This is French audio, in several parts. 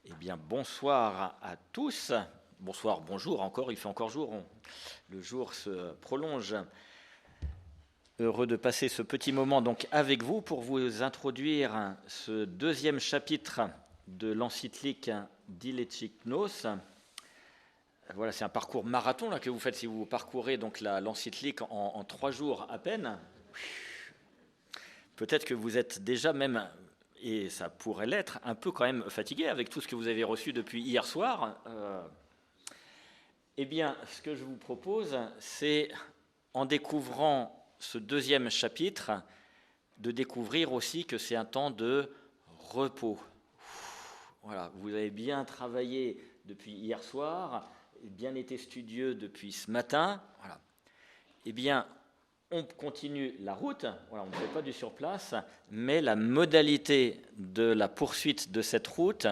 Eh bien, bonsoir à tous. Bonsoir, bonjour encore, il fait encore jour. Le jour se prolonge. Heureux de passer ce petit moment donc avec vous pour vous introduire ce deuxième chapitre de l'encyclique Diletthinos. Voilà, c'est un parcours marathon là, que vous faites si vous parcourez donc l'encyclique en 3 jours à peine. Peut-être que vous êtes déjà même, et ça pourrait l'être, un peu quand même fatigué avec tout ce que vous avez reçu depuis hier soir. Eh bien, ce que je vous propose, c'est, en découvrant ce deuxième chapitre, de découvrir aussi que c'est un temps de repos. Voilà, vous avez bien travaillé depuis hier soir, bien été studieux depuis ce matin. Voilà. Eh bien, on continue la route, voilà, on ne fait pas du surplace, mais la modalité de la poursuite de cette route,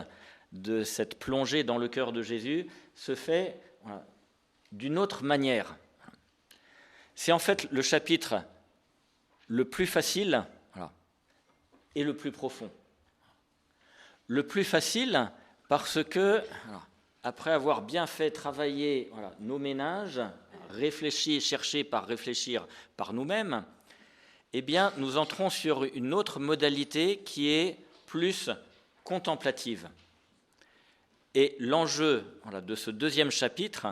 de cette plongée dans le cœur de Jésus, se fait voilà, d'une autre manière. C'est en fait le chapitre le plus facile voilà, et le plus profond. Le plus facile parce que, voilà, après avoir bien fait travailler voilà, nos ménages, réfléchir, chercher par réfléchir par nous-mêmes, eh bien, nous entrons sur une autre modalité qui est plus contemplative. Et l'enjeu voilà, de ce deuxième chapitre,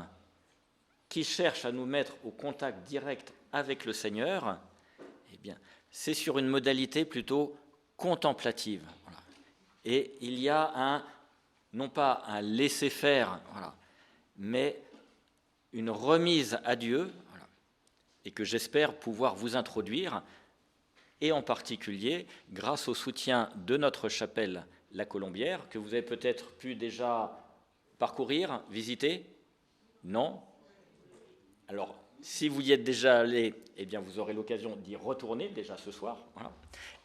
qui cherche à nous mettre au contact direct avec le Seigneur, eh bien, c'est sur une modalité plutôt contemplative. Voilà. Et il y a non pas un laisser-faire, voilà, mais une remise à Dieu, voilà, et que j'espère pouvoir vous introduire, et en particulier grâce au soutien de notre chapelle La Colombière, que vous avez peut-être pu déjà parcourir, visiter. Non ? Alors, si vous y êtes déjà allé, eh bien, vous aurez l'occasion d'y retourner déjà ce soir. Voilà.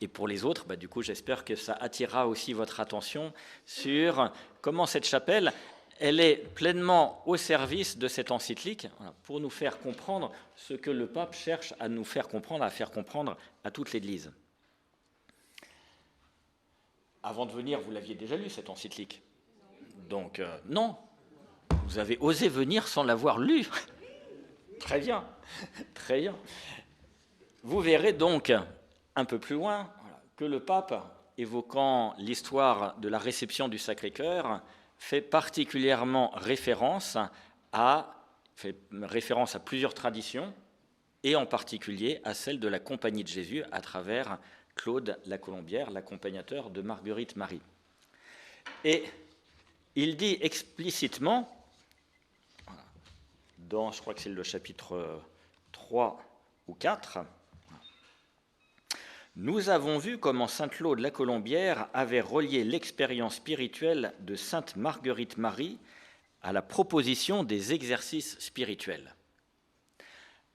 Et pour les autres, du coup, j'espère que ça attirera aussi votre attention sur comment cette chapelle, elle est pleinement au service de cette encyclique voilà, pour nous faire comprendre ce que le pape cherche à nous faire comprendre, à faire comprendre à toute l'Église. Avant de venir, vous l'aviez déjà lu, cette encyclique. Donc, non, vous avez osé venir sans l'avoir lu. Très bien, très bien. Vous verrez donc un peu plus loin que le pape, évoquant l'histoire de la réception du Sacré-Cœur, fait particulièrement référence à plusieurs traditions, et en particulier à celle de la Compagnie de Jésus à travers Claude La Colombière, l'accompagnateur de Marguerite Marie. Et il dit explicitement, dans, je crois que c'est le chapitre 3 ou 4, nous avons vu comment saint Claude la Colombière avait relié l'expérience spirituelle de sainte Marguerite Marie à la proposition des exercices spirituels.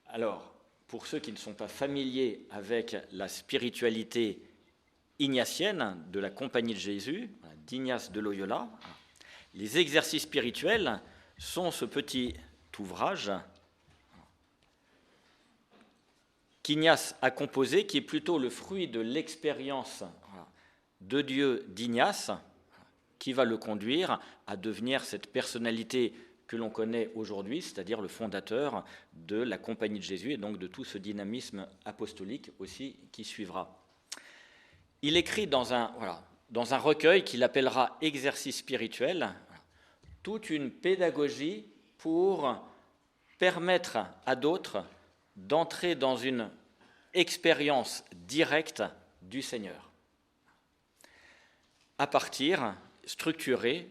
Alors, pour ceux qui ne sont pas familiers avec la spiritualité ignatienne de la Compagnie de Jésus, d'Ignace de Loyola, les exercices spirituels sont ce petit ouvrage qu'Ignace a composé, qui est plutôt le fruit de l'expérience de Dieu d'Ignace, qui va le conduire à devenir cette personnalité que l'on connaît aujourd'hui, c'est-à-dire le fondateur de la Compagnie de Jésus et donc de tout ce dynamisme apostolique aussi qui suivra. Il écrit dans un recueil qu'il appellera Exercice spirituel, toute une pédagogie pour permettre à d'autres d'entrer dans une expérience directe du Seigneur, à partir, structuré,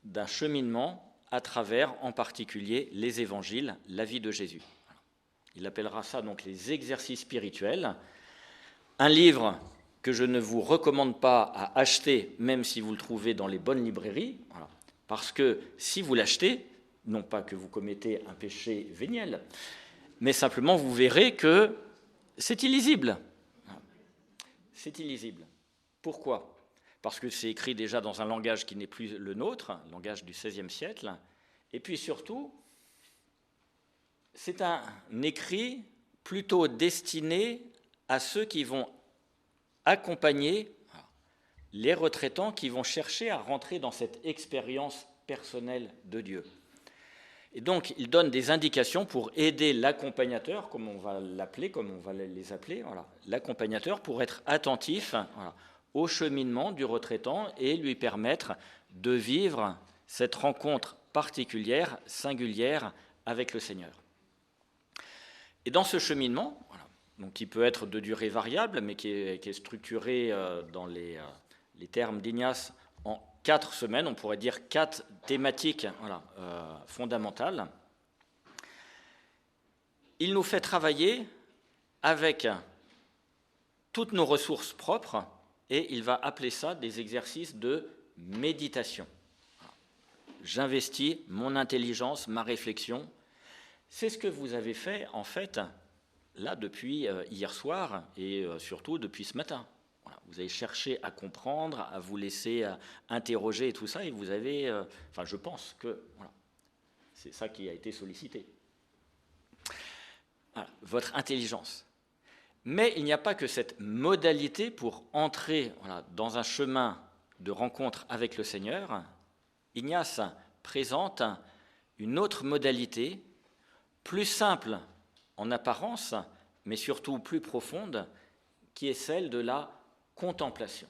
d'un cheminement à travers, en particulier, les évangiles, la vie de Jésus. Il appellera ça donc les exercices spirituels, un livre que je ne vous recommande pas à acheter, même si vous le trouvez dans les bonnes librairies, voilà, parce que si vous l'achetez, non pas que vous commettez un péché véniel, mais simplement vous verrez que c'est illisible. C'est illisible. Pourquoi ? Parce que c'est écrit déjà dans un langage qui n'est plus le nôtre, le langage du XVIe siècle, et puis surtout, c'est un écrit plutôt destiné à ceux qui vont accompagner les retraitants qui vont chercher à rentrer dans cette expérience personnelle de Dieu. Et donc, il donne des indications pour aider l'accompagnateur, comme on va l'appeler, comme on va les appeler, voilà, l'accompagnateur pour être attentif au cheminement du retraitant et lui permettre de vivre cette rencontre particulière, singulière avec le Seigneur. Et dans ce cheminement, donc qui peut être de durée variable, mais qui est structuré dans les termes d'Ignace en 4 semaines, on pourrait dire 4 thématiques fondamentales. Il nous fait travailler avec toutes nos ressources propres et il va appeler ça des exercices de méditation. J'investis mon intelligence, ma réflexion. C'est ce que vous avez fait en fait là depuis hier soir et surtout depuis ce matin. Vous avez cherché à comprendre, à vous laisser interroger et tout ça, et vous avez, je pense que c'est ça qui a été sollicité. Voilà, votre intelligence. Mais il n'y a pas que cette modalité pour entrer dans un chemin de rencontre avec le Seigneur. Ignace présente une autre modalité, plus simple en apparence, mais surtout plus profonde, qui est celle de la contemplation.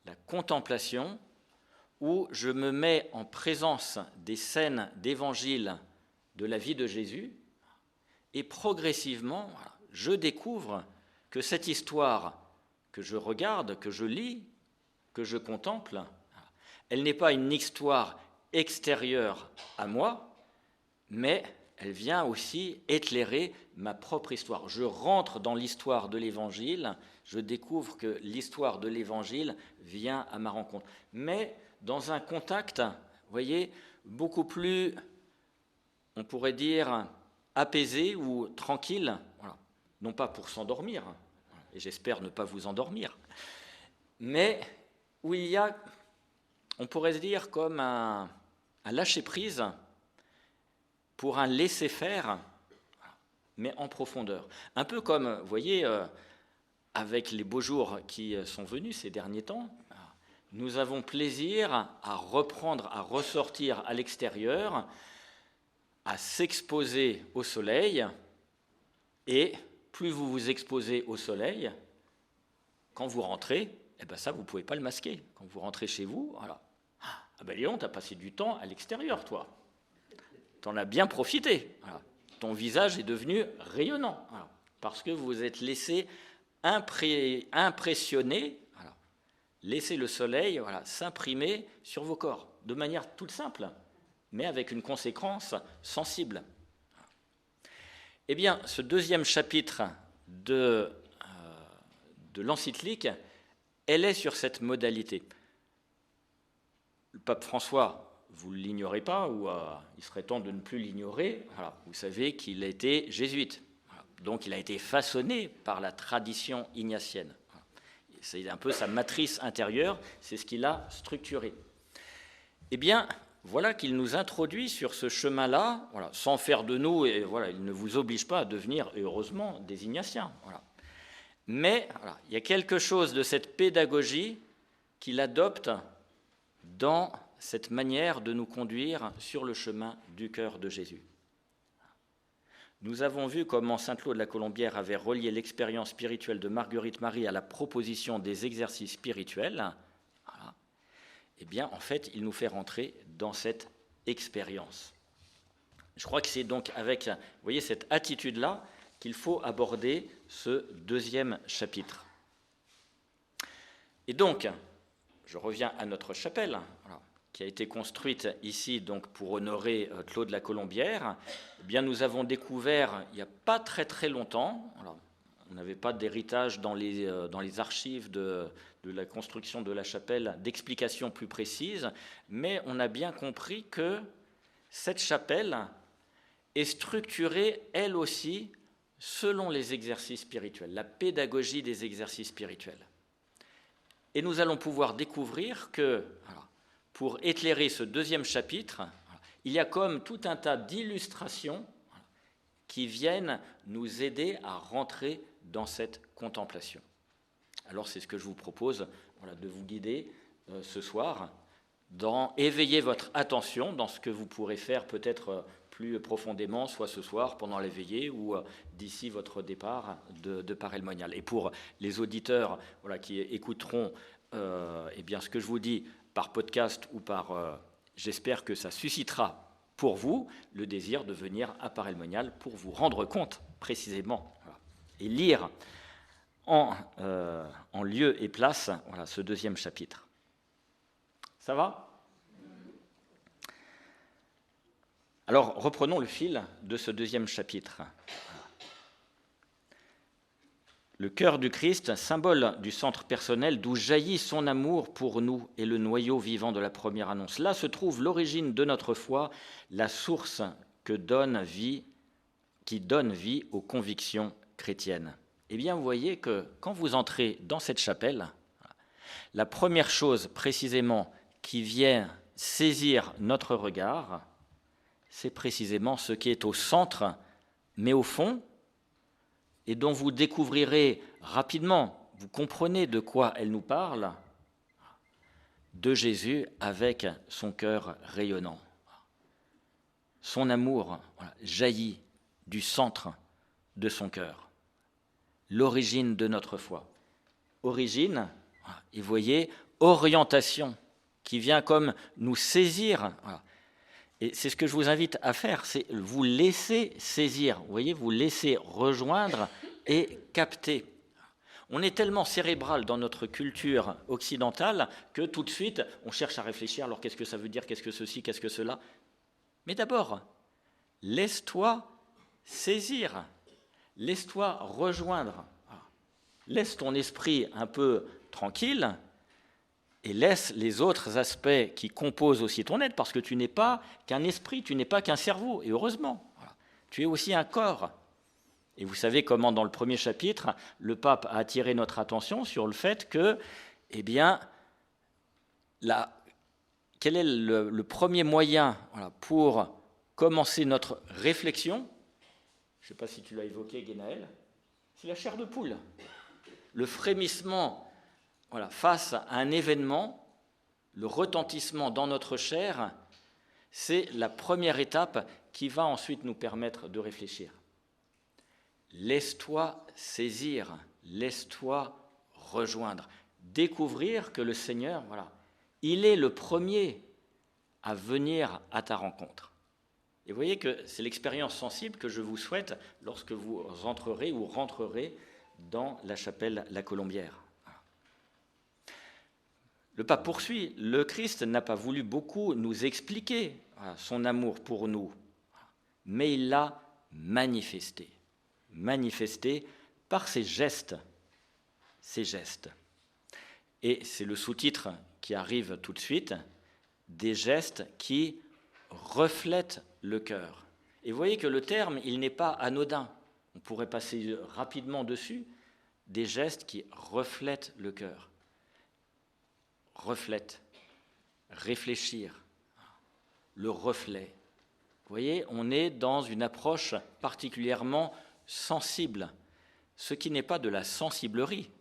La contemplation où je me mets en présence des scènes d'évangile de la vie de Jésus et progressivement, je découvre que cette histoire que je regarde, que je lis, que je contemple, elle n'est pas une histoire extérieure à moi, mais elle vient aussi éclairer ma propre histoire. Je rentre dans l'histoire de l'Évangile, je découvre que l'histoire de l'Évangile vient à ma rencontre. Mais dans un contact, vous voyez, beaucoup plus, on pourrait dire, apaisé ou tranquille, non pas pour s'endormir, et j'espère ne pas vous endormir, mais où il y a, on pourrait se dire, comme un lâcher-prise pour un laisser-faire, mais en profondeur. Un peu comme, vous voyez, avec les beaux jours qui sont venus ces derniers temps, nous avons plaisir à reprendre, à ressortir à l'extérieur, à s'exposer au soleil, et plus vous vous exposez au soleil, quand vous rentrez, ça, vous ne pouvez pas le masquer. Quand vous rentrez chez vous, voilà. Ah ben Léon, tu as passé du temps à l'extérieur, toi. Tu en as bien profité. Voilà. Ton visage est devenu rayonnant, parce que vous vous êtes laissé impressionner, laisser le soleil s'imprimer sur vos corps, de manière toute simple, mais avec une conséquence sensible. Eh bien, ce deuxième chapitre de l'encyclique, elle est sur cette modalité. Le pape François, vous ne l'ignorez pas, ou il serait temps de ne plus l'ignorer, vous savez qu'il a été jésuite. Donc il a été façonné par la tradition ignatienne. C'est un peu sa matrice intérieure, c'est ce qu'il a structuré. Eh bien, voilà qu'il nous introduit sur ce chemin-là, sans faire de nous, et il ne vous oblige pas à devenir, heureusement, des ignatiens. Mais il y a quelque chose de cette pédagogie qu'il adopte dans cette manière de nous conduire sur le chemin du cœur de Jésus. Nous avons vu comment saint Claude de la Colombière avait relié l'expérience spirituelle de Marguerite Marie à la proposition des exercices spirituels. Eh bien, en fait, il nous fait rentrer dans cette expérience. Je crois que c'est donc avec, vous voyez, cette attitude-là qu'il faut aborder ce deuxième chapitre. Et donc, je reviens à notre chapelle, qui a été construite ici donc pour honorer Claude de la Colombière. Eh bien, nous avons découvert, il n'y a pas très très longtemps, on n'avait pas d'héritage dans les archives de la construction de la chapelle d'explications plus précises, mais on a bien compris que cette chapelle est structurée, elle aussi, selon les exercices spirituels, la pédagogie des exercices spirituels. Et nous allons pouvoir découvrir que, pour éclairer ce deuxième chapitre, il y a comme tout un tas d'illustrations qui viennent nous aider à rentrer dans cette contemplation. Alors c'est ce que je vous propose de vous guider ce soir, dans éveiller votre attention dans ce que vous pourrez faire peut-être plus profondément, soit ce soir pendant la veillée ou d'ici votre départ de Paray-le-Monial. Et pour les auditeurs qui écouteront bien, ce que je vous dis par podcast ou par... j'espère que ça suscitera pour vous le désir de venir à Paray-le-Monial pour vous rendre compte précisément et lire en lieu et place ce deuxième chapitre. Ça va ? Alors, reprenons le fil de ce deuxième chapitre. Le cœur du Christ, symbole du centre personnel d'où jaillit son amour pour nous et le noyau vivant de la première annonce. Là se trouve l'origine de notre foi, la source qui donne vie aux convictions chrétiennes. Eh bien, vous voyez que quand vous entrez dans cette chapelle, la première chose précisément qui vient saisir notre regard, c'est précisément ce qui est au centre, mais au fond, et dont vous découvrirez rapidement, vous comprenez de quoi elle nous parle, de Jésus avec son cœur rayonnant. Son amour jaillit du centre de son cœur. L'origine de notre foi. Origine, et vous voyez, orientation, qui vient comme nous saisir. Et c'est ce que je vous invite à faire, c'est vous laisser saisir, vous voyez, vous laisser rejoindre et capter. On est tellement cérébral dans notre culture occidentale que tout de suite, on cherche à réfléchir, alors qu'est-ce que ça veut dire, qu'est-ce que ceci, qu'est-ce que cela. Mais d'abord, laisse-toi saisir, laisse-toi rejoindre, laisse ton esprit un peu tranquille, et laisse les autres aspects qui composent aussi ton être, parce que tu n'es pas qu'un esprit, tu n'es pas qu'un cerveau, et heureusement, tu es aussi un corps. Et vous savez comment, dans le premier chapitre, le pape a attiré notre attention sur le fait que, quel est le premier moyen pour commencer notre réflexion? Je ne sais pas si tu l'as évoqué, Guénaël, c'est la chair de poule. Le frémissement face à un événement, le retentissement dans notre chair, c'est la première étape qui va ensuite nous permettre de réfléchir. Laisse-toi saisir, laisse-toi rejoindre, découvrir que le Seigneur, il est le premier à venir à ta rencontre. Et vous voyez que c'est l'expérience sensible que je vous souhaite lorsque vous entrerez ou rentrerez dans la chapelle La Colombière. Le pape poursuit, le Christ n'a pas voulu beaucoup nous expliquer son amour pour nous, mais il l'a manifesté par ses gestes. Et c'est le sous-titre qui arrive tout de suite, des gestes qui reflètent le cœur. Et vous voyez que le terme, il n'est pas anodin, on pourrait passer rapidement dessus, des gestes qui reflètent le cœur. Reflète, réfléchir, le reflet. Vous voyez, on est dans une approche particulièrement sensible, ce qui n'est pas de la sensiblerie,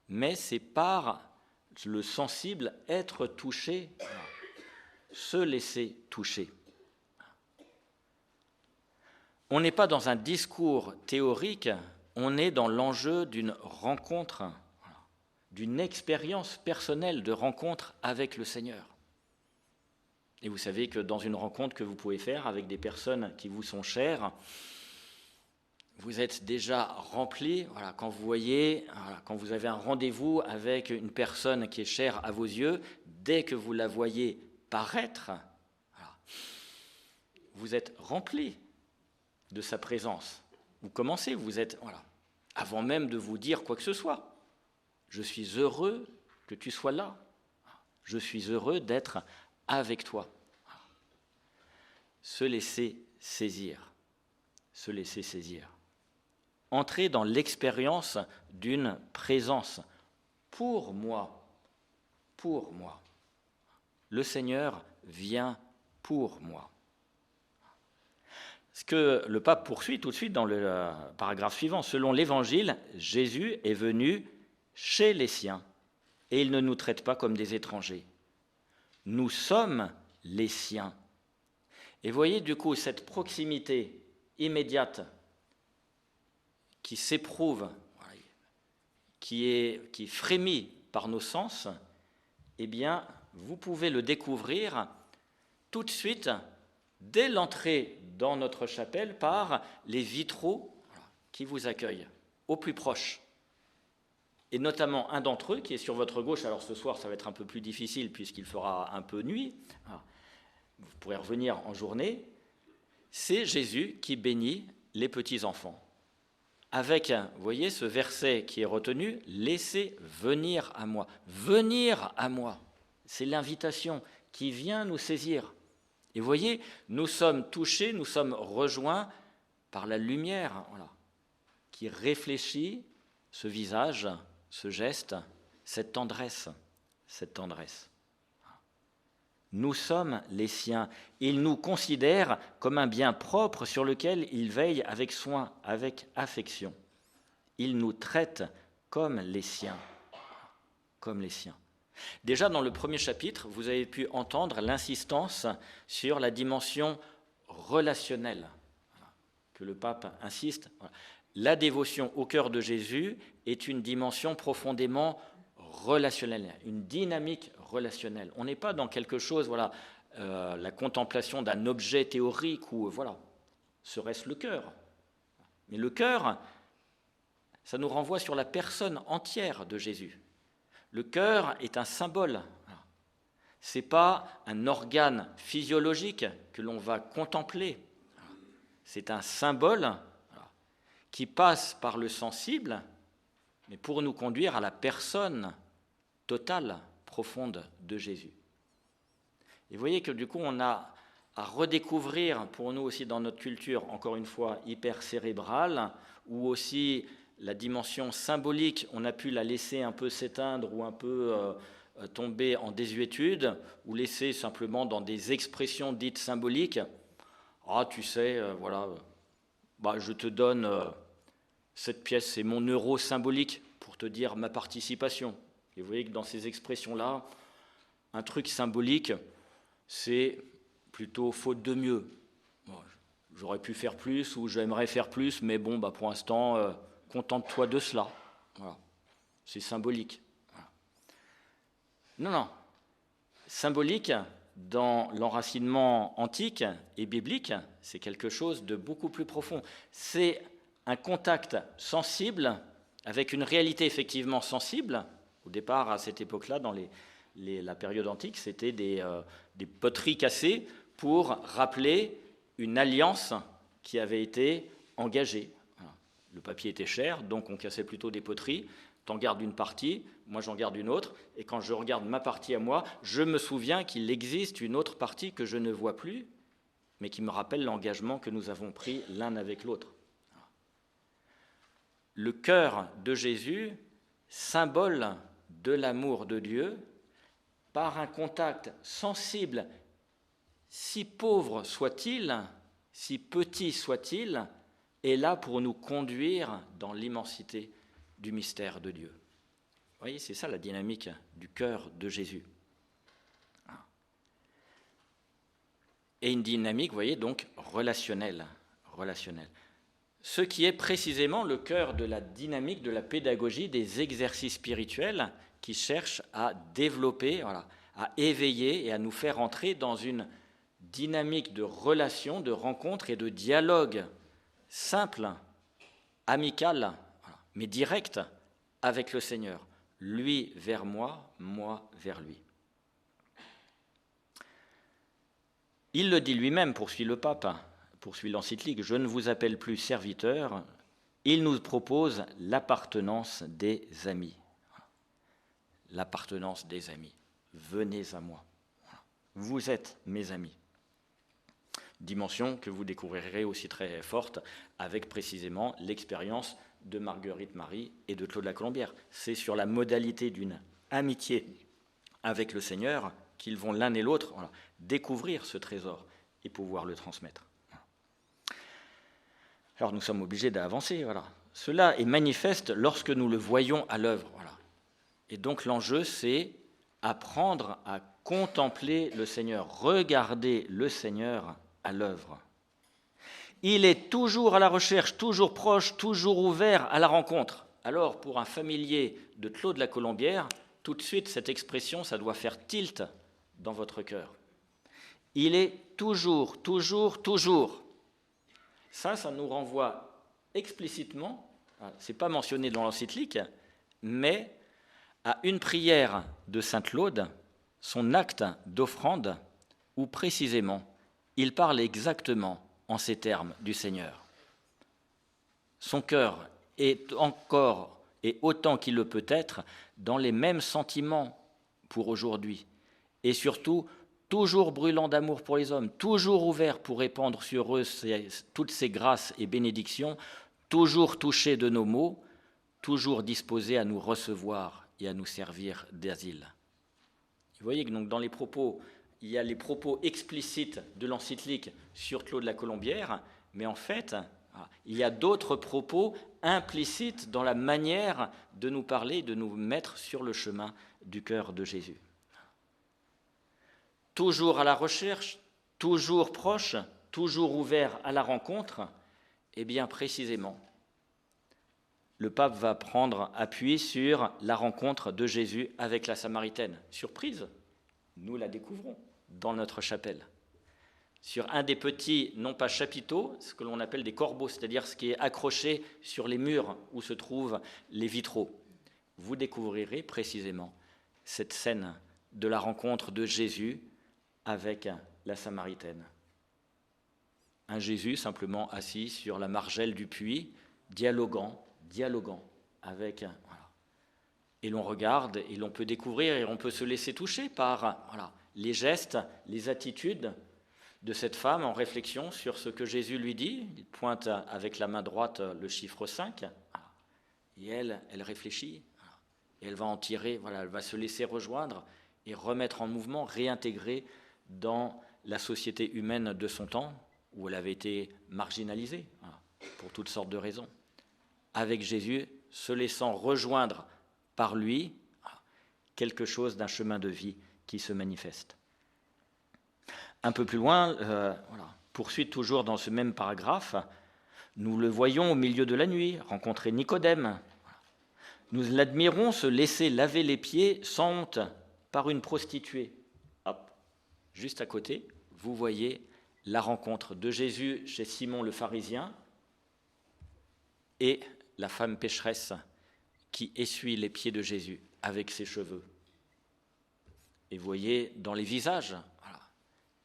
mais c'est par le sensible être touché, se laisser toucher. On n'est pas dans un discours théorique, on est dans l'enjeu d'une rencontre, d'une expérience personnelle de rencontre avec le Seigneur. Et vous savez que dans une rencontre que vous pouvez faire avec des personnes qui vous sont chères, vous êtes déjà rempli, quand vous voyez, quand vous avez un rendez-vous avec une personne qui est chère à vos yeux, dès que vous la voyez paraître, vous êtes rempli de sa présence. Vous commencez, vous êtes, avant même de vous dire quoi que ce soit. Je suis heureux que tu sois là. Je suis heureux d'être avec toi. Se laisser saisir. Se laisser saisir. Entrer dans l'expérience d'une présence pour moi. Pour moi. Le Seigneur vient pour moi. Ce que le pape poursuit tout de suite dans le paragraphe suivant. Selon l'Évangile, Jésus est venu chez les siens. et il ne nous traite pas comme des étrangers. Nous sommes les siens. Et voyez du coup cette proximité immédiate qui s'éprouve, qui frémit par nos sens, eh bien, vous pouvez le découvrir tout de suite, dès l'entrée dans notre chapelle, par les vitraux qui vous accueillent, au plus proche. Et notamment un d'entre eux, qui est sur votre gauche, alors ce soir ça va être un peu plus difficile puisqu'il fera un peu nuit, vous pourrez revenir en journée, c'est Jésus qui bénit les petits-enfants. Avec, vous voyez, ce verset qui est retenu, « Laissez venir à moi ». Venir à moi, c'est l'invitation qui vient nous saisir. Et vous voyez, nous sommes touchés, nous sommes rejoints par la lumière, qui réfléchit ce visage, ce geste, cette tendresse. Nous sommes les siens. Il nous considère comme un bien propre sur lequel il veille avec soin, avec affection. Il nous traite comme les siens. Comme les siens. Déjà dans le premier chapitre, vous avez pu entendre l'insistance sur la dimension relationnelle, que le pape insiste. La dévotion au cœur de Jésus est une dimension profondément relationnelle, une dynamique relationnelle. On n'est pas dans quelque chose, la contemplation d'un objet théorique ou serait-ce le cœur. Mais le cœur, ça nous renvoie sur la personne entière de Jésus. Le cœur est un symbole. Ce n'est pas un organe physiologique que l'on va contempler. C'est un symbole qui passe par le sensible, mais pour nous conduire à la personne totale, profonde de Jésus. Et vous voyez que du coup, on a à redécouvrir, pour nous aussi dans notre culture, encore une fois, hyper cérébrale, ou aussi la dimension symbolique, on a pu la laisser un peu s'éteindre ou un peu tomber en désuétude, ou laisser simplement dans des expressions dites symboliques. Ah, tu sais, je te donne cette pièce, c'est mon euro symbolique pour te dire ma participation. Et vous voyez que dans ces expressions-là, un truc symbolique, c'est plutôt faute de mieux. J'aurais pu faire plus ou j'aimerais faire plus, mais pour l'instant, contente-toi de cela. Voilà. C'est symbolique. Voilà. Non. Symbolique, dans l'enracinement antique et biblique, c'est quelque chose de beaucoup plus profond. C'est un contact sensible avec une réalité effectivement sensible. Au départ, à cette époque-là, dans la période antique, c'était des poteries cassées pour rappeler une alliance qui avait été engagée. Voilà. Le papier était cher, donc on cassait plutôt des poteries. T'en gardes une partie, moi j'en garde une autre, et quand je regarde ma partie à moi, je me souviens qu'il existe une autre partie que je ne vois plus, mais qui me rappelle l'engagement que nous avons pris l'un avec l'autre. Le cœur de Jésus, symbole de l'amour de Dieu, par un contact sensible, si pauvre soit-il, si petit soit-il, est là pour nous conduire dans l'immensité du mystère de Dieu. Vous voyez, c'est ça la dynamique du cœur de Jésus. Et une dynamique, vous voyez, donc relationnelle. Ce qui est précisément le cœur de la dynamique de la pédagogie des exercices spirituels qui cherchent à développer, à éveiller et à nous faire entrer dans une dynamique de relation, de rencontre et de dialogue simple, amical, mais direct avec le Seigneur. Lui vers moi, moi vers lui. Il le dit lui-même, poursuit le pape, poursuit l'encyclique, « Je ne vous appelle plus serviteur », il nous propose l'appartenance des amis. L'appartenance des amis. Venez à moi. Vous êtes mes amis. Dimension que vous découvrirez aussi très forte avec précisément l'expérience de Marguerite Marie et de Claude Lacolombière. C'est sur la modalité d'une amitié avec le Seigneur qu'ils vont l'un et l'autre découvrir ce trésor et pouvoir le transmettre. Alors nous sommes obligés d'avancer. Cela est manifeste lorsque nous le voyons à l'œuvre. Et donc l'enjeu, c'est apprendre à contempler le Seigneur, regarder le Seigneur à l'œuvre. Il est toujours à la recherche, toujours proche, toujours ouvert à la rencontre. Alors, pour un familier de Claude la Colombière, tout de suite, cette expression, ça doit faire tilt dans votre cœur. Il est toujours, toujours, toujours. Ça nous renvoie explicitement, ce n'est pas mentionné dans l'encyclique, mais à une prière de saint Claude, son acte d'offrande, où précisément, il parle exactement en ces termes du Seigneur. Son cœur est encore et autant qu'il le peut être dans les mêmes sentiments pour aujourd'hui, et surtout toujours brûlant d'amour pour les hommes, toujours ouvert pour répandre sur eux toutes ces grâces et bénédictions, toujours touché de nos maux, toujours disposé à nous recevoir et à nous servir d'asile. Vous voyez que donc dans les propos, il y a les propos explicites de l'encyclique sur Claude la Colombière, mais en fait, il y a d'autres propos implicites dans la manière de nous parler, de nous mettre sur le chemin du cœur de Jésus. Toujours à la recherche, toujours proche, toujours ouvert à la rencontre, et bien précisément, le pape va prendre appui sur la rencontre de Jésus avec la Samaritaine. Surprise, nous la découvrons dans notre chapelle. Sur un des petits, non pas chapiteaux, ce que l'on appelle des corbeaux, c'est-à-dire ce qui est accroché sur les murs où se trouvent les vitraux. Vous découvrirez précisément cette scène de la rencontre de Jésus avec la Samaritaine. Un Jésus simplement assis sur la margelle du puits, dialoguant avec... Voilà. Et l'on regarde et l'on peut découvrir et on peut se laisser toucher par les gestes, les attitudes de cette femme en réflexion sur ce que Jésus lui dit. Il pointe avec la main droite le chiffre 5 et elle réfléchit et elle va en tirer, elle va se laisser rejoindre et remettre en mouvement, réintégrer dans la société humaine de son temps où elle avait été marginalisée pour toutes sortes de raisons. Avec Jésus, se laissant rejoindre par lui, quelque chose d'un chemin de vie qui se manifeste. Un peu plus loin, poursuite toujours dans ce même paragraphe, nous le voyons au milieu de la nuit, rencontrer Nicodème. Nous l'admirons se laisser laver les pieds sans honte par une prostituée. Hop, juste à côté, vous voyez la rencontre de Jésus chez Simon le pharisien et la femme pécheresse qui essuie les pieds de Jésus avec ses cheveux. Et vous voyez dans les visages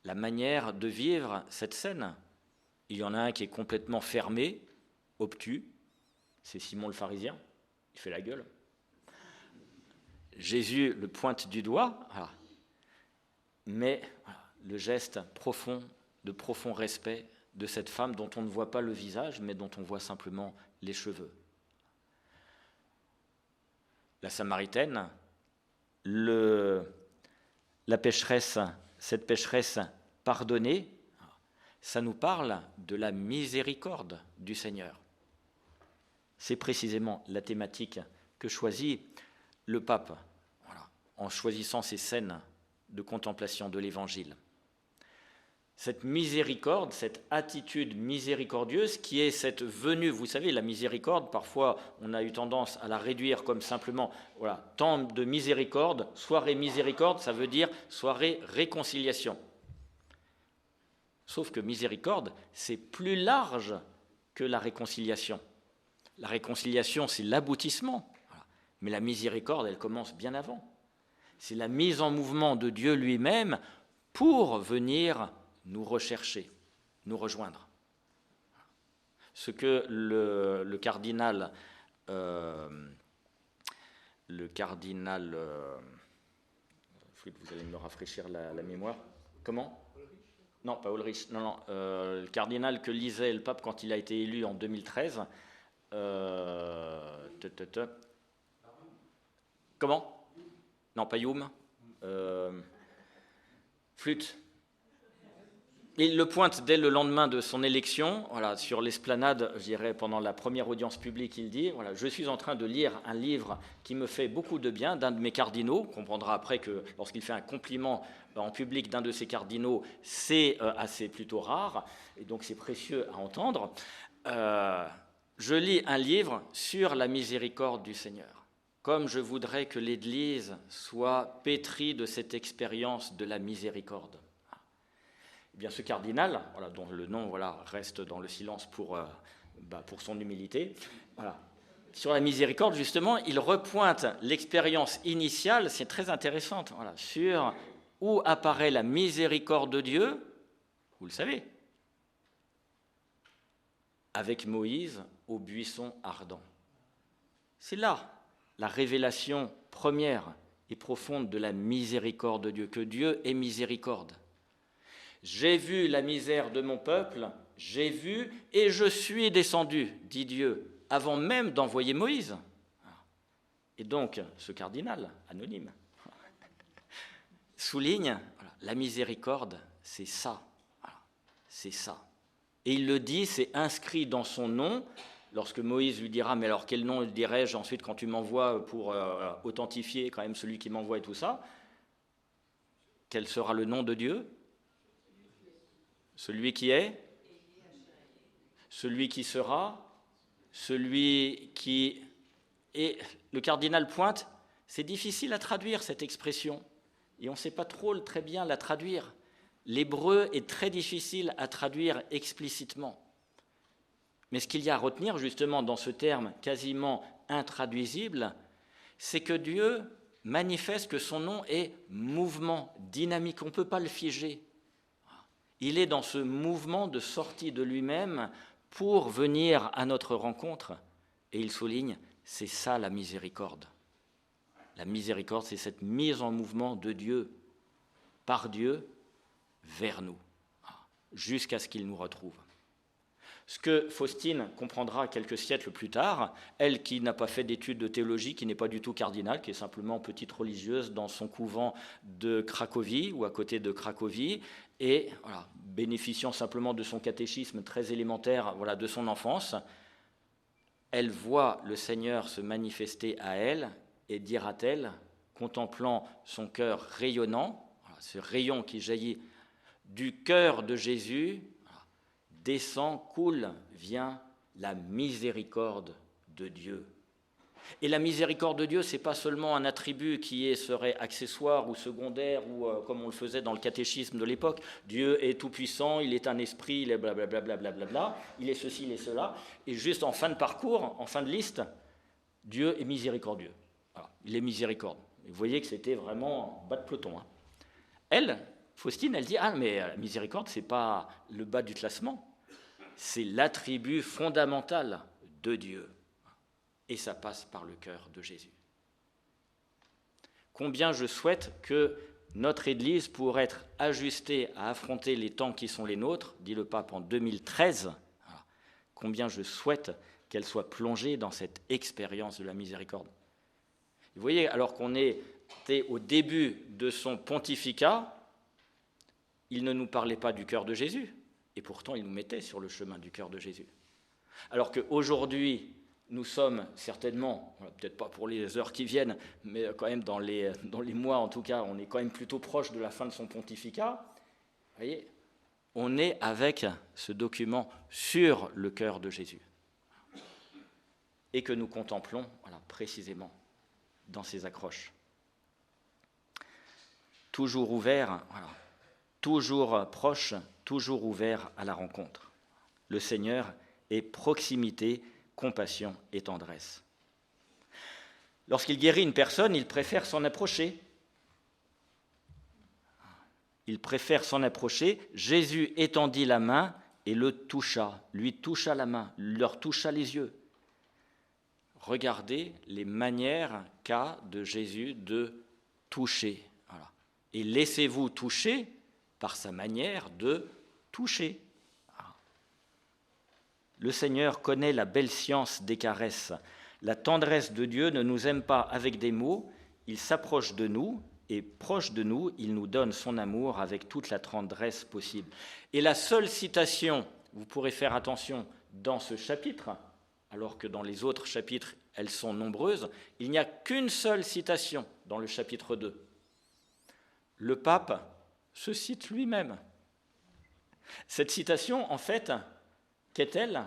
la manière de vivre cette scène. Il y en a un qui est complètement fermé, obtus, c'est Simon le pharisien, il fait la gueule. Jésus le pointe du doigt, mais le geste profond, de profond respect de cette femme dont on ne voit pas le visage, mais dont on voit simplement les cheveux. La Samaritaine, la pécheresse, cette pécheresse pardonnée, ça nous parle de la miséricorde du Seigneur. C'est précisément la thématique que choisit le pape en choisissant ces scènes de contemplation de l'Évangile. Cette miséricorde, cette attitude miséricordieuse qui est cette venue, vous savez, la miséricorde, parfois on a eu tendance à la réduire comme simplement, temps de miséricorde, soirée miséricorde, ça veut dire soirée réconciliation. Sauf que miséricorde, c'est plus large que la réconciliation. La réconciliation, c'est l'aboutissement, mais la miséricorde, elle commence bien avant. C'est la mise en mouvement de Dieu lui-même pour venir nous rechercher, nous rejoindre. Ce que le cardinal, vous allez me rafraîchir la mémoire. Comment ? Non, pas Ulrich. Non. Le cardinal que lisait le pape quand il a été élu en 2013. Comment ? Non, pas Youm. Flûte. Il le pointe dès le lendemain de son élection, voilà, sur l'esplanade, je dirais pendant la première audience publique, il dit voilà, « Je suis en train de lire un livre qui me fait beaucoup de bien d'un de mes cardinaux. » On comprendra après que lorsqu'il fait un compliment en public d'un de ses cardinaux, c'est assez plutôt rare, et donc c'est précieux à entendre. Je lis un livre sur la miséricorde du Seigneur. Comme je voudrais que l'Église soit pétrie de cette expérience de la miséricorde. Eh bien, ce cardinal, voilà, dont le nom reste dans le silence pour son humilité, voilà. Sur la miséricorde, justement, il repointe l'expérience initiale, c'est très intéressant, voilà, sur où apparaît la miséricorde de Dieu, vous le savez, avec Moïse au buisson ardent. C'est là la révélation première et profonde de la miséricorde de Dieu, que Dieu est miséricorde. J'ai vu la misère de mon peuple, j'ai vu et je suis descendu, dit Dieu, avant même d'envoyer Moïse. Et donc, ce cardinal, anonyme, souligne, voilà, la miséricorde, c'est ça, voilà, c'est ça. Et il le dit, c'est inscrit dans son nom, lorsque Moïse lui dira, mais alors quel nom dirais-je ensuite quand tu m'envoies pour authentifier quand même celui qui m'envoie et tout ça, quel sera le nom de Dieu ? Celui qui est, celui qui sera, celui qui est. Le cardinal pointe, c'est difficile à traduire cette expression, et on ne sait pas trop très bien la traduire. L'hébreu est très difficile à traduire explicitement. Mais ce qu'il y a à retenir justement dans ce terme quasiment intraduisible, c'est que Dieu manifeste que son nom est mouvement, dynamique, on ne peut pas le figer. Il est dans ce mouvement de sortie de lui-même pour venir à notre rencontre. Et il souligne, c'est ça la miséricorde. La miséricorde, c'est cette mise en mouvement de Dieu, par Dieu, vers nous, jusqu'à ce qu'il nous retrouve. Ce que Faustine comprendra quelques siècles plus tard, elle qui n'a pas fait d'études de théologie, qui n'est pas du tout cardinale, qui est simplement petite religieuse dans son couvent de Cracovie ou à côté de Cracovie, et voilà, bénéficiant simplement de son catéchisme très élémentaire de son enfance, elle voit le Seigneur se manifester à elle et dira-t-elle, contemplant son cœur rayonnant, ce rayon qui jaillit du cœur de Jésus, descend, coule, vient la miséricorde de Dieu. Et la miséricorde de Dieu, ce n'est pas seulement un attribut qui serait accessoire ou secondaire, ou comme on le faisait dans le catéchisme de l'époque, Dieu est tout-puissant, il est un esprit, il est blablabla, il est ceci, il est cela, et juste en fin de parcours, en fin de liste, Dieu est miséricordieux. Voilà, il est miséricorde. Et vous voyez que c'était vraiment bas de peloton. Hein. Elle, Faustine, elle dit, ah mais la miséricorde, ce n'est pas le bas du classement, c'est l'attribut fondamental de Dieu. Et ça passe par le cœur de Jésus. Combien je souhaite que notre Église, pour être ajustée à affronter les temps qui sont les nôtres, dit le pape en 2013, combien je souhaite qu'elle soit plongée dans cette expérience de la miséricorde. Vous voyez, alors qu'on était au début de son pontificat, il ne nous parlait pas du cœur de Jésus, et pourtant il nous mettait sur le chemin du cœur de Jésus. Alors qu'aujourd'hui, nous sommes certainement, peut-être pas pour les heures qui viennent, mais quand même dans les mois en tout cas, on est quand même plutôt proche de la fin de son pontificat. Vous voyez, on est avec ce document sur le cœur de Jésus et que nous contemplons précisément dans ces accroches. Toujours ouvert, toujours proche, toujours ouvert à la rencontre. Le Seigneur est proximité, compassion et tendresse. Lorsqu'il guérit une personne, il préfère s'en approcher. Il préfère s'en approcher. Jésus étendit la main et le toucha, lui toucha la main, leur toucha les yeux. Regardez les manières qu'a de Jésus de toucher. Voilà. Et laissez-vous toucher par sa manière de toucher. Le Seigneur connaît la belle science des caresses. La tendresse de Dieu ne nous aime pas avec des mots, il s'approche de nous est proche de nous, il nous donne son amour avec toute la tendresse possible. Et la seule citation, vous pourrez faire attention, dans ce chapitre, alors que dans les autres chapitres, elles sont nombreuses, il n'y a qu'une seule citation dans le chapitre 2. Le pape se cite lui-même. Cette citation, en fait, qu'est-elle ?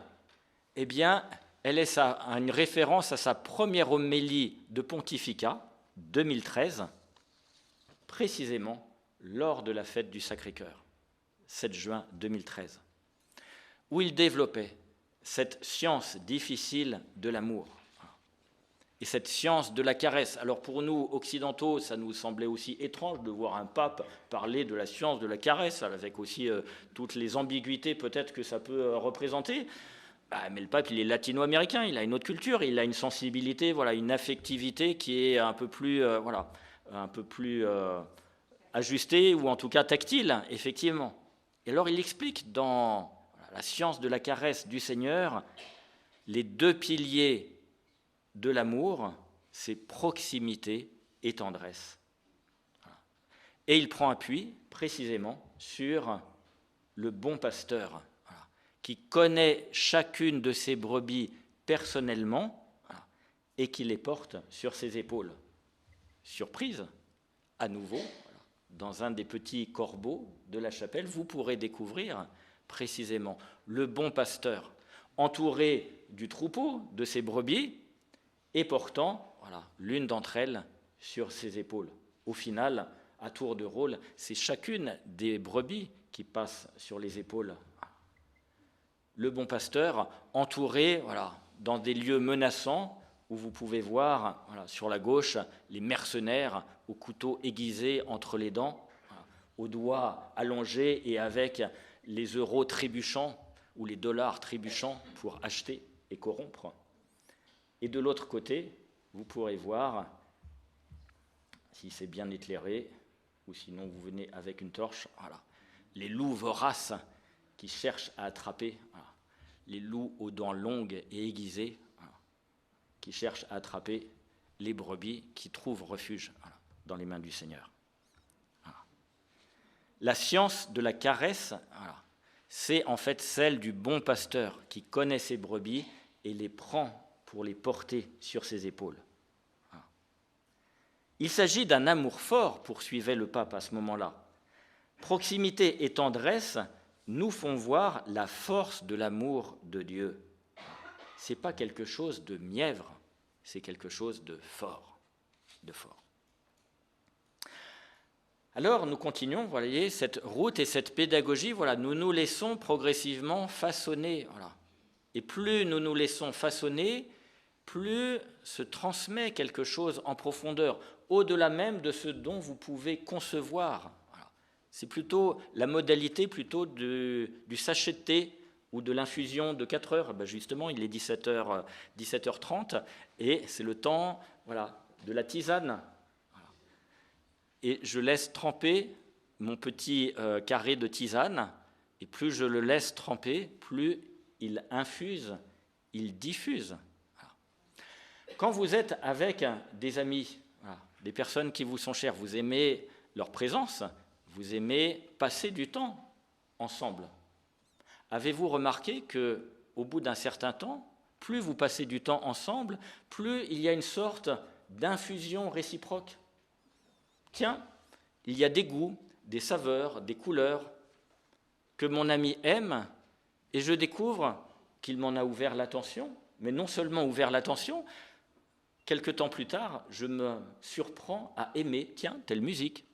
Eh bien, elle est une référence à sa première homélie de pontificat, 2013, précisément lors de la fête du Sacré-Cœur, 7 juin 2013, où il développait cette science difficile de l'amour et cette science de la caresse. Alors pour nous, occidentaux, ça nous semblait aussi étrange de voir un pape parler de la science de la caresse, avec aussi toutes les ambiguïtés peut-être que ça peut représenter. Mais le pape, il est latino-américain, il a une autre culture, il a une sensibilité, une affectivité qui est un peu plus ajustée, ou en tout cas tactile, effectivement. Et alors il explique dans la science de la caresse du Seigneur les deux piliers de l'amour, c'est proximité et tendresse. Et il prend appui précisément sur le bon pasteur, qui connaît chacune de ses brebis personnellement et qui les porte sur ses épaules. Surprise, à nouveau, dans un des petits corbeaux de la chapelle, vous pourrez découvrir précisément le bon pasteur, entouré du troupeau de ses brebis et portant l'une d'entre elles sur ses épaules. Au final, à tour de rôle, c'est chacune des brebis qui passe sur les épaules. Le bon pasteur, entouré dans des lieux menaçants, où vous pouvez voir sur la gauche les mercenaires au couteau aiguisé entre les dents, aux doigts allongés et avec les euros trébuchants ou les dollars trébuchants pour acheter et corrompre. Et de l'autre côté, vous pourrez voir, si c'est bien éclairé, ou sinon vous venez avec une torche, les loups voraces qui cherchent à attraper, les loups aux dents longues et aiguisées, qui cherchent à attraper les brebis qui trouvent refuge dans les mains du Seigneur. La science de la caresse, c'est en fait celle du bon pasteur qui connaît ses brebis et les prend pour les porter sur ses épaules. Il s'agit d'un amour fort, poursuivait le pape à ce moment-là. Proximité et tendresse nous font voir la force de l'amour de Dieu. Ce n'est pas quelque chose de mièvre, c'est quelque chose de fort, Alors nous continuons, voyez, cette route et cette pédagogie, nous nous laissons progressivement façonner. Et plus nous nous laissons façonner, plus se transmet quelque chose en profondeur, au-delà même de ce dont vous pouvez concevoir. C'est plutôt la modalité du sachet de thé ou de l'infusion de 4 heures. Justement, il est 17h30 et c'est le temps de la tisane. Et je laisse tremper mon petit carré de tisane, et plus je le laisse tremper, plus il infuse, il diffuse. Quand vous êtes avec des amis, des personnes qui vous sont chères, vous aimez leur présence, vous aimez passer du temps ensemble. Avez-vous remarqué qu'au bout d'un certain temps, plus vous passez du temps ensemble, plus il y a une sorte d'infusion réciproque. Tiens, il y a des goûts, des saveurs, des couleurs que mon ami aime, et je découvre qu'il m'en a ouvert l'attention, mais non seulement ouvert l'attention, quelque temps plus tard, je me surprends à aimer, tiens, telle musique,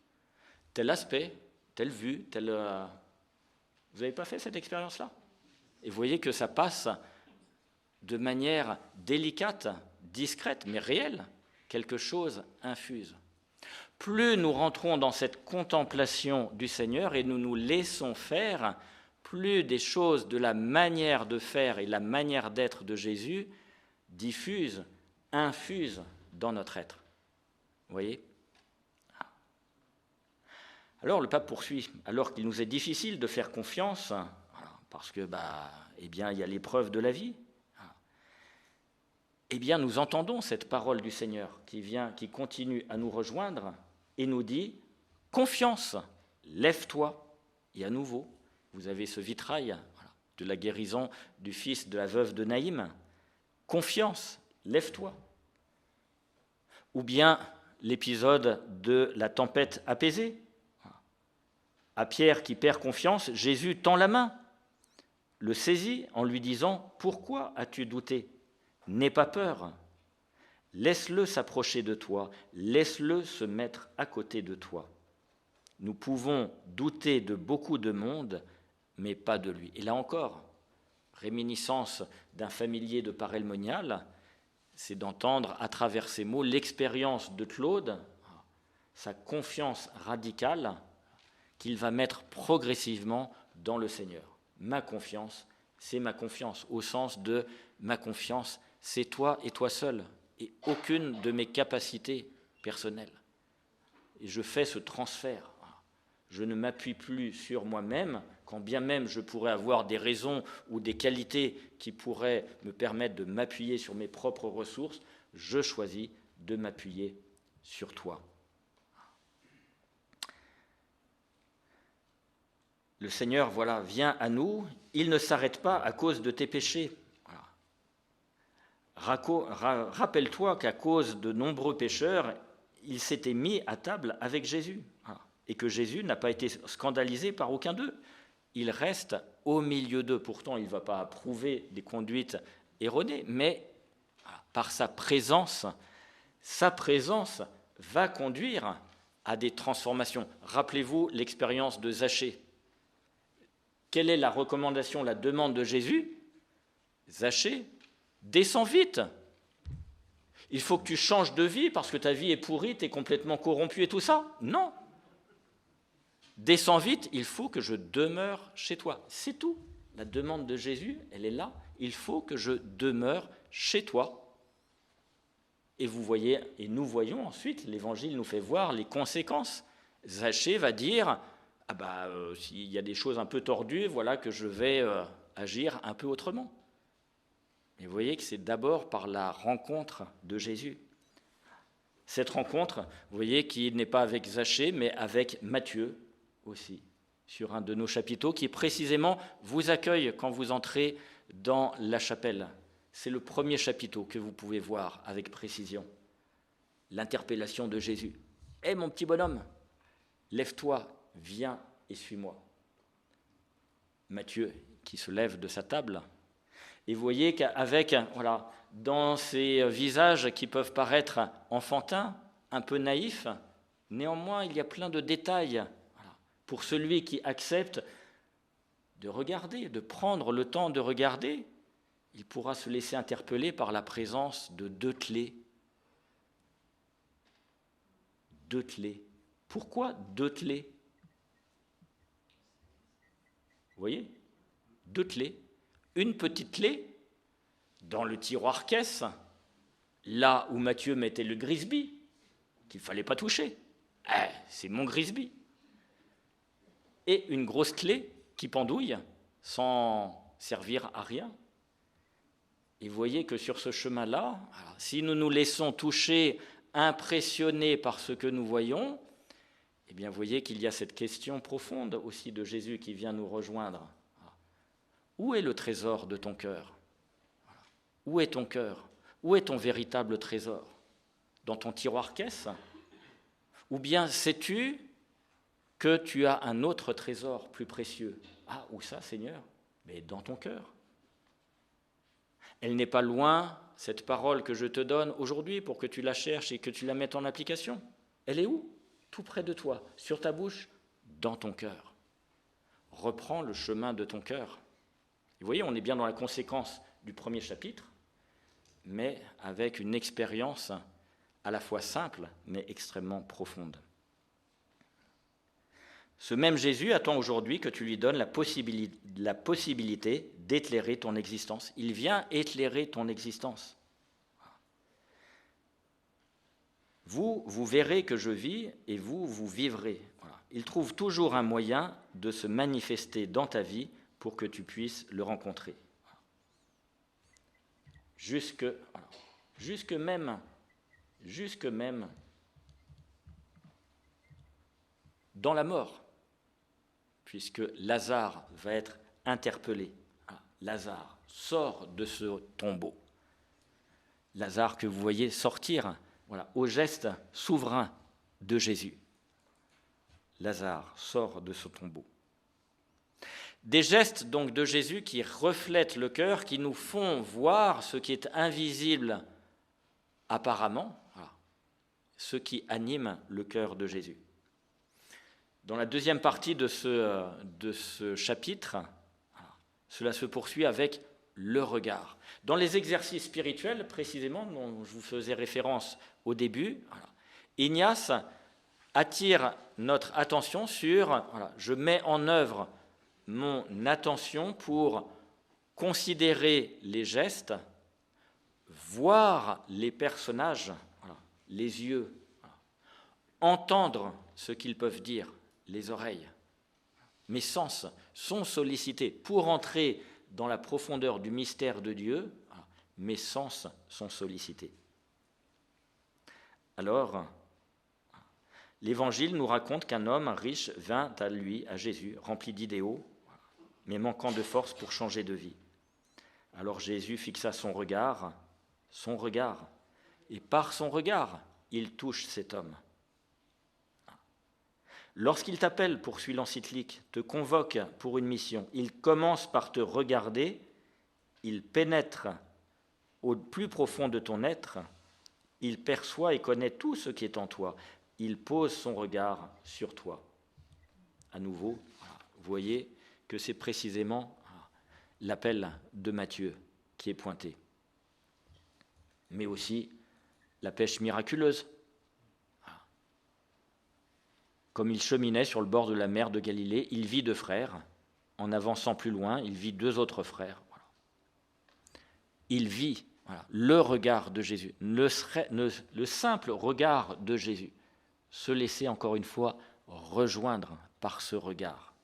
tel aspect, telle vue, tel... Vous n'avez pas fait cette expérience-là ? Et vous voyez que ça passe de manière délicate, discrète, mais réelle. Quelque chose infuse. Plus nous rentrons dans cette contemplation du Seigneur et nous nous laissons faire, plus des choses de la manière de faire et la manière d'être de Jésus diffusent, infusent dans notre être. Vous voyez ? Alors le pape poursuit, alors qu'il nous est difficile de faire confiance, parce que il y a l'épreuve de la vie, nous entendons cette parole du Seigneur qui continue à nous rejoindre, et nous dit « Confiance, lève-toi ». Et à nouveau, vous avez ce vitrail de la guérison du fils de la veuve de Naïm. « Confiance, lève-toi ». Ou bien l'épisode de la tempête apaisée. À Pierre qui perd confiance, Jésus tend la main, le saisit en lui disant « Pourquoi as-tu douté ? N'aie pas peur. Laisse-le s'approcher de toi, laisse-le se mettre à côté de toi. Nous pouvons douter de beaucoup de monde, mais pas de lui. » Et là encore, réminiscence d'un familier de Paray-le-Monial, c'est d'entendre à travers ces mots l'expérience de Claude, sa confiance radicale qu'il va mettre progressivement dans le Seigneur. Ma confiance, c'est ma confiance, au sens de ma confiance, c'est toi et toi seul, et aucune de mes capacités personnelles. Et je fais ce transfert. Je ne m'appuie plus sur moi-même, quand bien même je pourrais avoir des raisons ou des qualités qui pourraient me permettre de m'appuyer sur mes propres ressources, je choisis de m'appuyer sur toi. Le Seigneur, vient à nous, il ne s'arrête pas à cause de tes péchés. Rappelle-toi qu'à cause de nombreux pécheurs, il s'était mis à table avec Jésus. Et que Jésus n'a pas été scandalisé par aucun d'eux. Il reste au milieu d'eux. Pourtant, il ne va pas approuver des conduites erronées, mais par sa présence va conduire à des transformations. Rappelez-vous l'expérience de Zachée. Quelle est la recommandation, la demande de Jésus ? Zachée, descends vite. Il faut que tu changes de vie parce que ta vie est pourrie, tu es complètement corrompu et tout ça. Non. Descends vite, il faut que je demeure chez toi. C'est tout. La demande de Jésus, elle est là. Il faut que je demeure chez toi. Et vous voyez, et nous voyons ensuite, l'Évangile nous fait voir les conséquences. Zachée va dire, s'il y a des choses un peu tordues, voilà que je vais agir un peu autrement. Et vous voyez que c'est d'abord par la rencontre de Jésus. Cette rencontre, vous voyez qu'il n'est pas avec Zachée, mais avec Matthieu aussi, sur un de nos chapiteaux, qui précisément vous accueille quand vous entrez dans la chapelle. C'est le premier chapiteau que vous pouvez voir avec précision. L'interpellation de Jésus. « Hé, mon petit bonhomme, lève-toi, viens et suis-moi. » Matthieu qui se lève de sa table. Et vous voyez qu'avec, dans ces visages qui peuvent paraître enfantins, un peu naïfs, néanmoins, il y a plein de détails. Pour celui qui accepte de regarder, de prendre le temps de regarder, il pourra se laisser interpeller par la présence de deux clés. Deux clés. Pourquoi deux clés ? Vous voyez ? Deux clés. Une petite clé dans le tiroir caisse, là où Matthieu mettait le Grisby, qu'il ne fallait pas toucher. C'est mon Grisby. Et une grosse clé qui pendouille sans servir à rien. Et vous voyez que sur ce chemin-là, si nous nous laissons toucher, impressionnés par ce que nous voyons, eh bien vous voyez qu'il y a cette question profonde aussi de Jésus qui vient nous rejoindre. Où est le trésor de ton cœur ? Où est ton cœur ? Où est ton véritable trésor ? Dans ton tiroir caisse ? Ou bien sais-tu que tu as un autre trésor plus précieux ? Ah, où ça, Seigneur ? Mais dans ton cœur. Elle n'est pas loin, cette parole que je te donne aujourd'hui pour que tu la cherches et que tu la mettes en application. Elle est où ? Tout près de toi, sur ta bouche, dans ton cœur. Reprends le chemin de ton cœur. Vous voyez, on est bien dans la conséquence du premier chapitre, mais avec une expérience à la fois simple, mais extrêmement profonde. Ce même Jésus attend aujourd'hui que tu lui donnes la possibilité d'éclairer ton existence. Il vient éclairer ton existence. Vous verrez que je vis et vous vivrez. Voilà. Il trouve toujours un moyen de se manifester dans ta vie pour que tu puisses le rencontrer. Jusque même dans la mort, puisque Lazare va être interpellé. Lazare, sort de ce tombeau. Lazare que vous voyez sortir, au geste souverain de Jésus. Lazare sort de ce tombeau. Des gestes donc de Jésus qui reflètent le cœur, qui nous font voir ce qui est invisible apparemment, ce qui anime le cœur de Jésus. Dans la deuxième partie de ce chapitre, cela se poursuit avec le regard. Dans les exercices spirituels, précisément, dont je vous faisais référence au début, Ignace attire notre attention sur, je mets en œuvre mon attention pour considérer les gestes, voir les personnages, les yeux, entendre ce qu'ils peuvent dire, les oreilles. Mes sens sont sollicités pour entrer dans la profondeur du mystère de Dieu. Mes sens sont sollicités. Alors, l'Évangile nous raconte qu'un homme riche vint à lui, à Jésus, rempli d'idéaux, mais manquant de force pour changer de vie. Alors Jésus fixa son regard, et par son regard, il touche cet homme. Lorsqu'il t'appelle, poursuit l'encyclique, te convoque pour une mission, il commence par te regarder, il pénètre au plus profond de ton être, il perçoit et connaît tout ce qui est en toi, il pose son regard sur toi. À nouveau, vous voyez que c'est précisément l'appel de Matthieu qui est pointé. Mais aussi la pêche miraculeuse. Comme il cheminait sur le bord de la mer de Galilée, il vit deux frères. En avançant plus loin, il vit deux autres frères. Il vit le regard de Jésus, le simple regard de Jésus. Se laisser encore une fois rejoindre par ce regard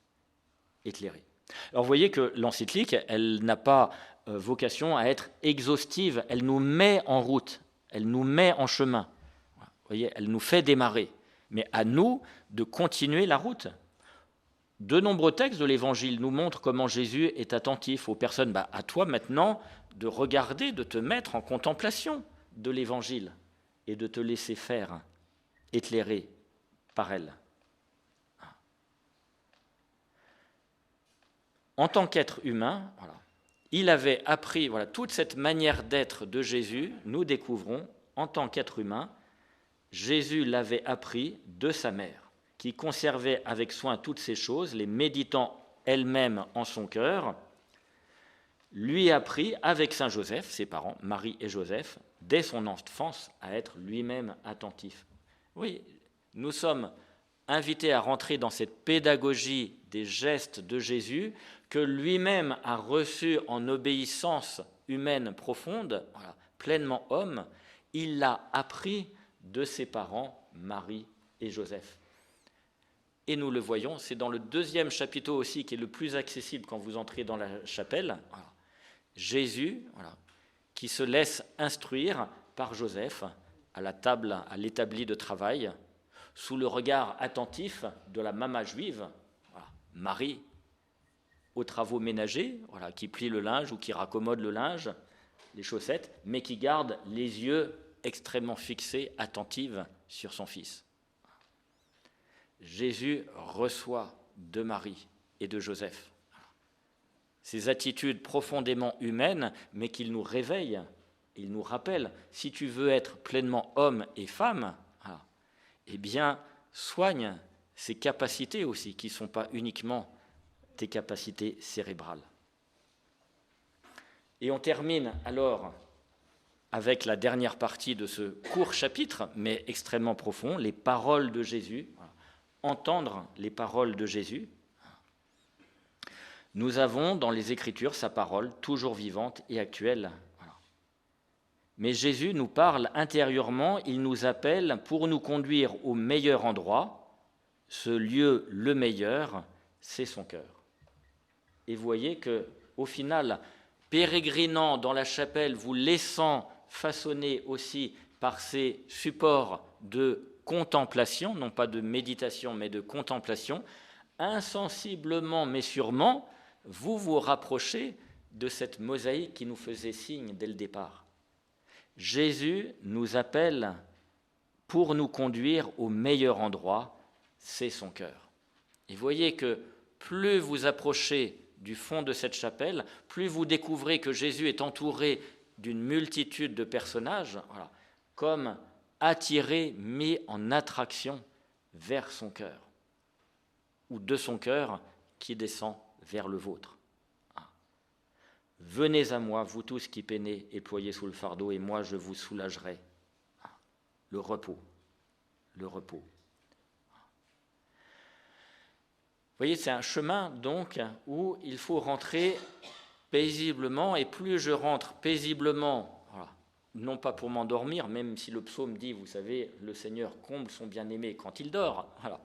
éclairé. Alors vous voyez que l'encyclique, elle n'a pas vocation à être exhaustive, elle nous met en route, elle nous met en chemin. Vous voyez, elle nous fait démarrer. Mais à nous de continuer la route. De nombreux textes de l'Évangile nous montrent comment Jésus est attentif aux personnes. À toi maintenant de regarder, de te mettre en contemplation de l'Évangile et de te laisser faire, éclairé par elle. En tant qu'être humain, il avait appris toute cette manière d'être de Jésus, nous découvrons, en tant qu'être humain, Jésus l'avait appris de sa mère, qui conservait avec soin toutes ces choses, les méditant elle-même en son cœur, lui apprit avec Saint Joseph, ses parents, Marie et Joseph, dès son enfance, à être lui-même attentif. Oui, nous sommes invités à rentrer dans cette pédagogie des gestes de Jésus que lui-même a reçu en obéissance humaine profonde, pleinement homme. Il l'a appris de ses parents, Marie et Joseph. Et nous le voyons, c'est dans le deuxième chapiteau aussi, qui est le plus accessible quand vous entrez dans la chapelle, Jésus, qui se laisse instruire par Joseph à la table, à l'établi de travail, sous le regard attentif de la mama juive, Marie, aux travaux ménagers, qui plie le linge ou qui raccommode le linge, les chaussettes, mais qui garde les yeux extrêmement fixée, attentive sur son Fils. Jésus reçoit de Marie et de Joseph ces attitudes profondément humaines, mais qu'il nous réveille, il nous rappelle, si tu veux être pleinement homme et femme, eh bien, soigne ces capacités aussi, qui ne sont pas uniquement tes capacités cérébrales. Et on termine alors avec la dernière partie de ce court chapitre, mais extrêmement profond, les paroles de Jésus, entendre les paroles de Jésus. Nous avons dans les Écritures sa parole, toujours vivante et actuelle. Mais Jésus nous parle intérieurement, il nous appelle pour nous conduire au meilleur endroit. Ce lieu, le meilleur, c'est son cœur. Et vous voyez qu'au final, pérégrinant dans la chapelle, vous laissant façonner aussi par ces supports de contemplation, non pas de méditation, mais de contemplation, insensiblement mais sûrement, vous vous rapprochez de cette mosaïque qui nous faisait signe dès le départ. Jésus nous appelle pour nous conduire au meilleur endroit, c'est son cœur. Et voyez que plus vous approchez du fond de cette chapelle, plus vous découvrez que Jésus est entouré d'une multitude de personnages, voilà, comme attirés, mis en attraction vers son cœur, ou de son cœur qui descend vers le vôtre. Venez à moi, vous tous qui peinez et ployez sous le fardeau, et moi je vous soulagerai. Le repos, le repos. Vous voyez, c'est un chemin donc où il faut rentrer paisiblement, et plus je rentre paisiblement, voilà, non pas pour m'endormir, même si le psaume dit, vous savez, le Seigneur comble son bien-aimé quand il dort, voilà.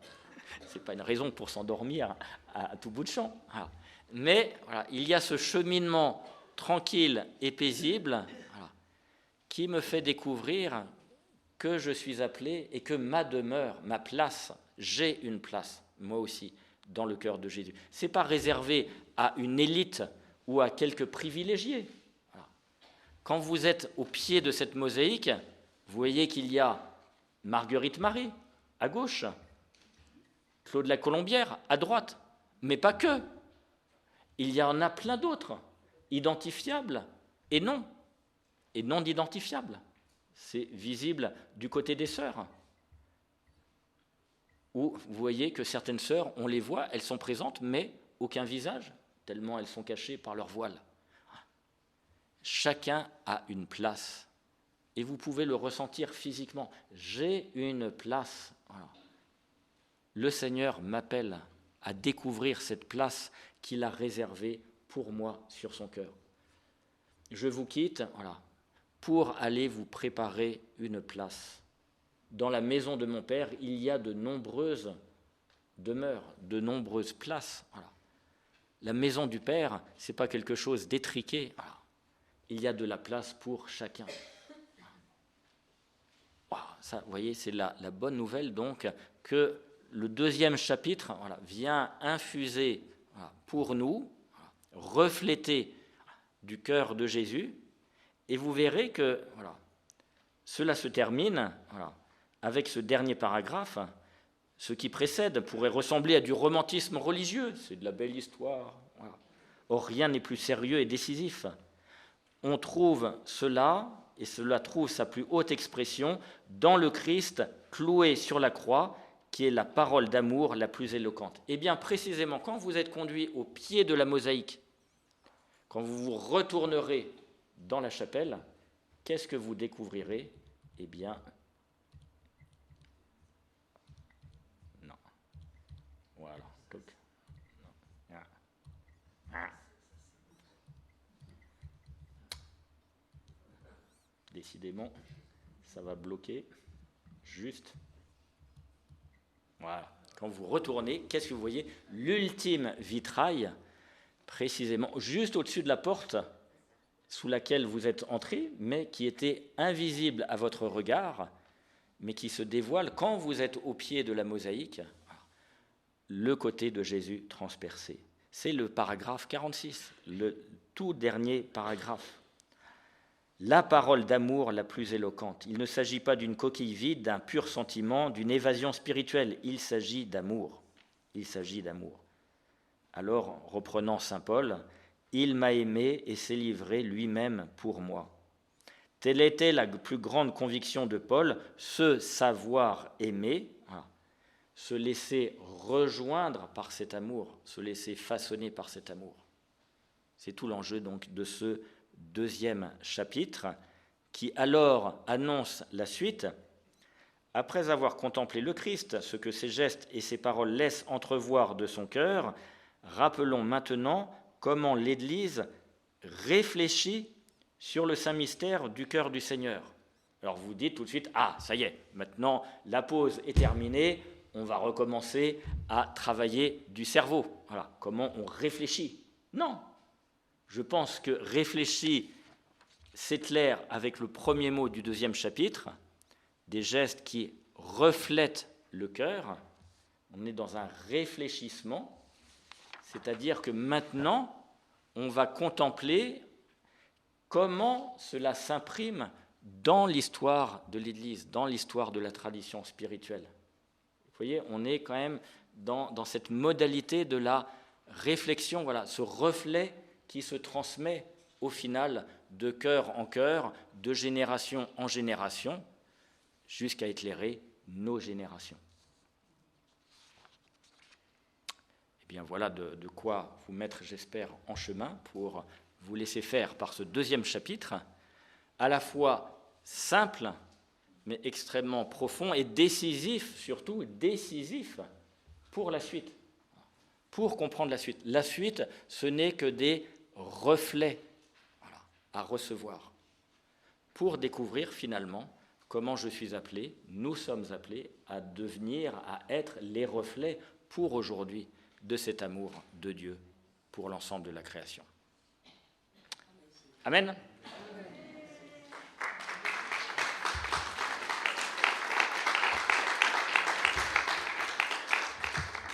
Ce n'est pas une raison pour s'endormir à tout bout de champ. Voilà. Mais voilà, il y a ce cheminement tranquille et paisible, voilà, qui me fait découvrir que je suis appelé et que ma demeure, ma place, j'ai une place, moi aussi, dans le cœur de Jésus. Ce n'est pas réservé à une élite ou à quelques privilégiés. Voilà. Quand vous êtes au pied de cette mosaïque, vous voyez qu'il y a Marguerite Marie à gauche, Claude la Colombière à droite, mais pas que. Il y en a plein d'autres, identifiables et non identifiables. C'est visible du côté des sœurs, où vous voyez que certaines sœurs, on les voit, elles sont présentes, mais aucun visage, tellement elles sont cachées par leur voile. Chacun a une place, et vous pouvez le ressentir physiquement. J'ai une place. Voilà. Le Seigneur m'appelle à découvrir cette place qu'il a réservée pour moi sur son cœur. Je vous quitte, voilà, pour aller vous préparer une place. Dans la maison de mon Père, il y a de nombreuses demeures, de nombreuses places. Voilà. La maison du Père, ce n'est pas quelque chose d'étriqué. Voilà. Il y a de la place pour chacun. Voilà, ça, vous voyez, c'est la bonne nouvelle donc que le deuxième chapitre, voilà, vient infuser, voilà, pour nous, voilà, refléter du cœur de Jésus, et vous verrez que voilà, cela se termine voilà, avec ce dernier paragraphe. Ce qui précède pourrait ressembler à du romantisme religieux, c'est de la belle histoire. Voilà. Or, rien n'est plus sérieux et décisif. On trouve cela, et cela trouve sa plus haute expression, dans le Christ cloué sur la croix, qui est la parole d'amour la plus éloquente. Et bien précisément, quand vous êtes conduit au pied de la mosaïque, quand vous vous retournerez dans la chapelle, qu'est-ce que vous découvrirez? Eh bien, non. Voilà. Non. Ah. Décidément, ça va bloquer. Juste. Voilà. Quand vous retournez, qu'est-ce que vous voyez? L'ultime vitrail, précisément juste au-dessus de la porte sous laquelle vous êtes entré, mais qui était invisible à votre regard, mais qui se dévoile quand vous êtes au pied de la mosaïque, le côté de Jésus transpercé. C'est le paragraphe 46, le tout dernier paragraphe. La parole d'amour la plus éloquente. Il ne s'agit pas d'une coquille vide, d'un pur sentiment, d'une évasion spirituelle. Il s'agit d'amour. Il s'agit d'amour. Alors, reprenant saint Paul, « Il m'a aimé et s'est livré lui-même pour moi ». Telle était la plus grande conviction de Paul, se savoir aimer, voilà, se laisser rejoindre par cet amour, se laisser façonner par cet amour. C'est tout l'enjeu donc de ce deuxième chapitre qui alors annonce la suite. Après avoir contemplé le Christ, ce que ses gestes et ses paroles laissent entrevoir de son cœur, rappelons maintenant comment l'Église réfléchit sur le saint mystère du cœur du Seigneur. Alors vous dites tout de suite, ah, ça y est, maintenant la pause est terminée, on va recommencer à travailler du cerveau. Voilà, comment on réfléchit. Non, je pense que réfléchir, c'est clair avec le premier mot du deuxième chapitre, des gestes qui reflète le cœur, on est dans un réfléchissement, c'est-à-dire que maintenant, on va contempler comment cela s'imprime dans l'histoire de l'Église, dans l'histoire de la tradition spirituelle. Vous voyez, on est quand même dans cette modalité de la réflexion, voilà, ce reflet qui se transmet au final de cœur en cœur, de génération en génération, jusqu'à éclairer nos générations. Eh bien voilà de quoi vous mettre, j'espère, en chemin pour vous laisser faire par ce deuxième chapitre, à la fois simple, mais extrêmement profond et décisif, surtout décisif pour la suite, pour comprendre la suite. La suite, ce n'est que des reflets, voilà, à recevoir, pour découvrir finalement comment je suis appelé, nous sommes appelés à devenir, à être les reflets pour aujourd'hui de cet amour de Dieu pour l'ensemble de la création. Amen.